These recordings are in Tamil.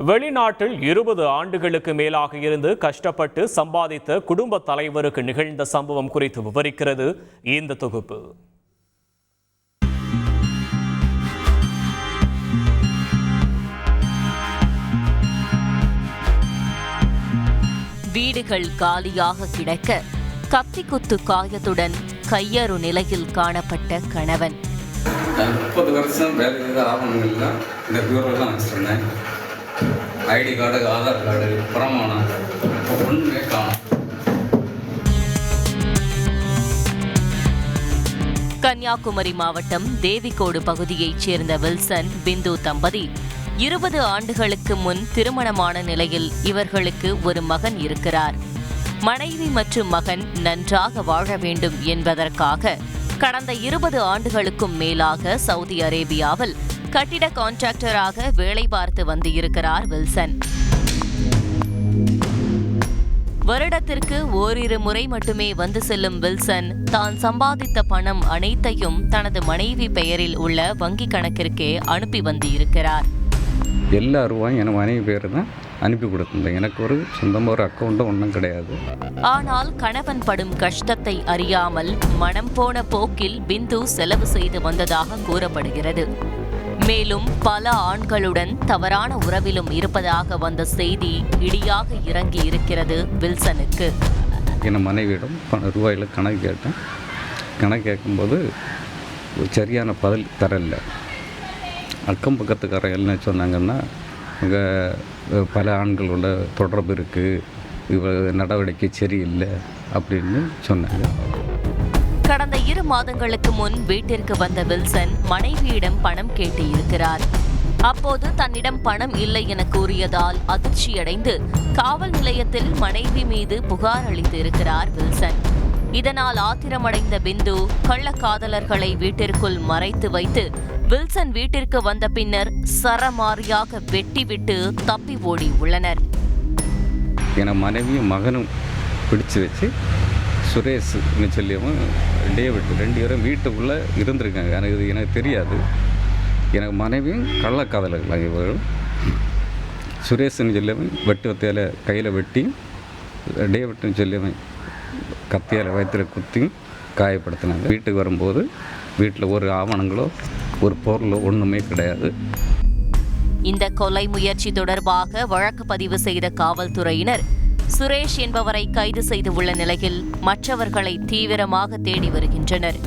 வெளிநாட்டில் 20 ஆண்டுகளுக்கு மேலாக இருந்து கஷ்டப்பட்டு சம்பாதித்த குடும்ப தலைவருக்கு நிகழ்ந்த சம்பவம் குறித்து விவரிக்கிறது இந்த தொகுப்பு. வீடுகள் காலியாக கிடக்க கத்திக்குத்து காயத்துடன் கையறு நிலையில் காணப்பட்ட கணவன். 30 வருஷம் வேலையில் ஆவணங்கள் இந்த பியூரோலாம் வச்சுருந்தேன். ஐடி கார்டு, ஆதார் கார்டு, பிரமாணம் ஒன்றுமே காணும். கன்னியாகுமரி மாவட்டம் தேவிகோடு பகுதியைச் சேர்ந்த வில்சன் பிந்து தம்பதி 20 ஆண்டுகளுக்கு முன் திருமணமான நிலையில் இவர்களுக்கு ஒரு மகன் இருக்கிறார். மனைவி மற்றும் மகன் நன்றாக வாழ வேண்டும் என்பதற்காக கடந்த 20 ஆண்டுகளுக்கும் மேலாக சவுதி அரேபியாவில் கட்டிட கான்ட்ராக்டராக வேலை பார்த்து வந்திருக்கிறார் வில்சன். வருடத்திற்கு ஓரிரு முறை மட்டுமே வந்து செல்லும் வில்சன் தான் சம்பாதித்த பணம் அனைத்தையும் தனது மனைவி பெயரில் உள்ள வங்கி கணக்கிற்கே அனுப்பி வந்திருக்கிறார். எல்லா ரூபாயும் என் மனைவி பேர் தான் அனுப்பி கொடுத்துருந்தேன். எனக்கு ஒரு சொந்தமாக ஒரு அக்கௌண்ட்டும் ஒன்றும் கிடையாது. ஆனால் கணவன் படும் கஷ்டத்தை அறியாமல் மனம் போன போக்கில் பிந்து செலவு செய்து வந்ததாக கூறப்படுகிறது. மேலும் பல ஆண்களுடன் தவறான உறவிலும் இருப்பதாக வந்த செய்தி இடியாக இறங்கி இருக்கிறது வில்சனுக்கு. என் மனைவியிடம் ரூபாயில் கணக்கு கேட்டேன். கணக்கு கேட்கும்போது சரியான பதில் தரல. அக்கம் பக்கத்துக்காரங்க என்ன சொன்னாங்கன்னா, இங்கே பல ஆண்களோட தொடர்பு இருக்குது, இவ நடவடிக்கை சரியில்லை அப்படின்னு சொன்னாங்க. கடந்த 2 மாதங்களுக்கு முன் வீட்டிற்கு வந்த வில்சன் மனைவியிடம் பணம் கேட்டு இருக்கிறார். அப்போது தன்னிடம் பணம் இல்லை என கூறியதால் அதிர்ச்சியடைந்து காவல் நிலையத்தில் மனைவி மீது புகார் அளித்து இருக்கிறார் வில்சன். இதனால் ஆத்திரமடைந்த பிந்து கள்ளக்காதலர்களை வீட்டிற்குள் மறைத்து வைத்து வில்சன் வீட்டிற்கு வந்த பின்னர் சரமாரியாக வெட்டிவிட்டு தப்பி ஓடி என மனைவியும் மகனும் பிடிச்சு வச்சு சுரேஷ்னு சொல்லியவன் டேவிட் 2 பேரும் வீட்டுக்குள்ளே இருந்திருக்காங்க. எனக்கு தெரியாது. எனக்கு மனைவியும் கள்ளக்காதலர்கள் இவர்கள். சுரேஷ்னு சொல்லியவன் வெட்டுவத்தையில் கையில் வெட்டி, டேவிட்னு சொல்லியவன் கத்தியால் வயிற்றில் குத்தி காயப்படுத்தினாங்க. வீட்டுக்கு வரும்போது வீட்டில் ஒரு ஆவணங்களோ ஒரு பொருளோ ஒன்றுமே கிடையாது. இந்த கொலை முயற்சி தொடர்பாக வழக்கு பதிவு செய்த காவல்துறையினர் சுரேஷ் என்பவரை கைது செய்து உள்ள நிலையில் மற்றவர்களை தீவிரமாக தேடி வருகின்றனர்.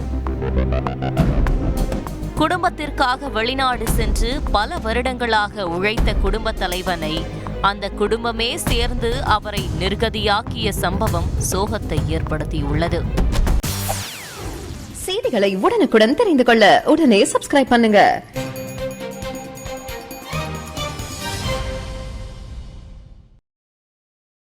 குடும்பத்திற்காக வெளிநாடு சென்று பல வருடங்களாக உழைத்த குடும்ப தலைவனை அந்த குடும்பமே சேர்ந்து அவரை நிர்கதியாக்கிய சம்பவம் சோகத்தை ஏற்படுத்தியுள்ளது. செய்திகளை உடனுக்குடன் தெரிந்து கொள்ள உடனே சப்ஸ்கிரைப் பண்ணுங்க.